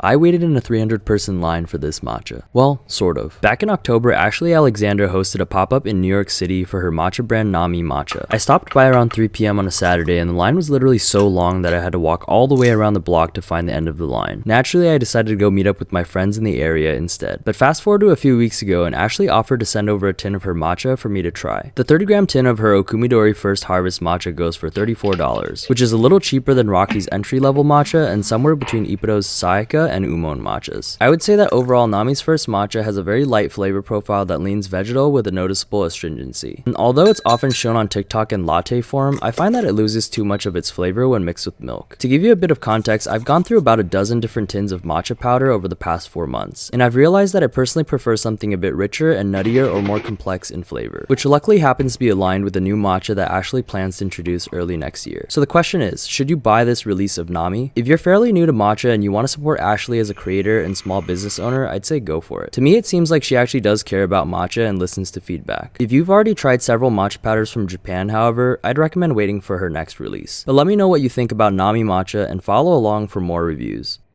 I waited in a 300-person line for this matcha. Well, sort of. Back in October, Ashley Alexander hosted a pop-up in New York City for her matcha brand Nami matcha. I stopped by around 3 p.m. on a Saturday and the line was literally so long that I had to walk all the way around the block to find the end of the line. Naturally, I decided to go meet up with my friends in the area instead. But fast forward to a few weeks ago and Ashley offered to send over a tin of her matcha for me to try. The 30-gram tin of her okumidori first harvest matcha goes for $34, which is a little cheaper than Rocky's entry-level matcha and somewhere between Ippodo's Sayaka and Umon matchas. I would say that overall Nami's first matcha has a very light flavor profile that leans vegetal with a noticeable astringency. And although it's often shown on TikTok in latte form, I find that it loses too much of its flavor when mixed with milk. To give you a bit of context, I've gone through about a dozen different tins of matcha powder over the past 4 months, and I've realized that I personally prefer something a bit richer and nuttier or more complex in flavor, which luckily happens to be aligned with the new matcha that Ashley plans to introduce early next year. So the question is, should you buy this release of Nami? If you're fairly new to matcha and you want to support Ashley as a creator and small business owner, I'd say go for it. To me, it seems like she actually does care about matcha and listens to feedback. If you've already tried several matcha powders from Japan, however, I'd recommend waiting for her next release. But let me know what you think about Nami matcha and follow along for more reviews.